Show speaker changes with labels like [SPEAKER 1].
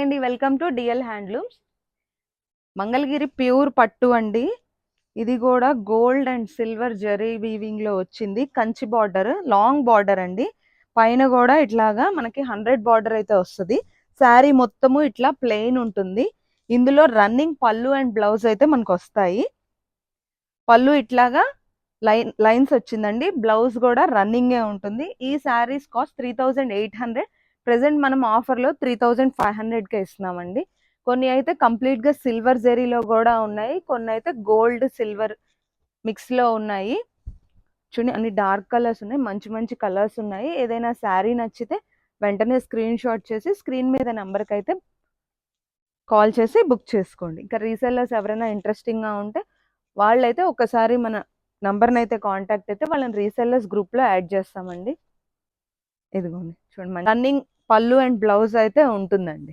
[SPEAKER 1] అండి welcome to DL handlooms. Mangalagiri pure పట్టు అండి. ఇది కూడా gold and silver zari weaving లో వచ్చింది. కంచి బార్డర్, లాంగ్ బార్డర్ అండి. పైన కూడా ఇట్లాగా మనకి 100 బార్డర్ అయితే వస్తుంది. శారీ మొత్తము ఇట్లా ప్లెయిన్ ఉంటుంది. ఇందులో రన్నింగ్ పళ్ళు అండ్ బ్లౌజ్ అయితే మనకు వస్తాయి. పళ్ళు ఇట్లాగా లైన్స్ వచ్చిందండి. బ్లౌజ్ కూడా రన్నింగే ఉంటుంది. ఈ శారీస్ కాస్ట్ 3800. ప్రెసెంట్ మనం ఆఫర్లో 3500కే ఇస్తున్నామండి. కొన్ని అయితే కంప్లీట్గా సిల్వర్ జెరీలో కూడా ఉన్నాయి, కొన్ని అయితే గోల్డ్ సిల్వర్ మిక్స్లో ఉన్నాయి. చూడండి, అన్ని డార్క్ కలర్స్ ఉన్నాయి, మంచి మంచి కలర్స్ ఉన్నాయి. ఏదైనా శారీ నచ్చితే వెంటనే స్క్రీన్ షాట్ చేసి స్క్రీన్ మీద నెంబర్కి అయితే కాల్ చేసి బుక్ చేసుకోండి. ఇంకా రీసెల్లర్స్ ఎవరైనా ఇంట్రెస్టింగ్గా ఉంటే వాళ్ళైతే ఒకసారి మన నంబర్ని అయితే కాంటాక్ట్ అయితే వాళ్ళని రీసెల్లర్స్ గ్రూప్లో యాడ్ చేస్తామండి. ఇదిగోండి చూడండి, రన్నింగ్ పళ్ళు అండ్ బ్లౌజ్ అయితే ఉంటుందండి.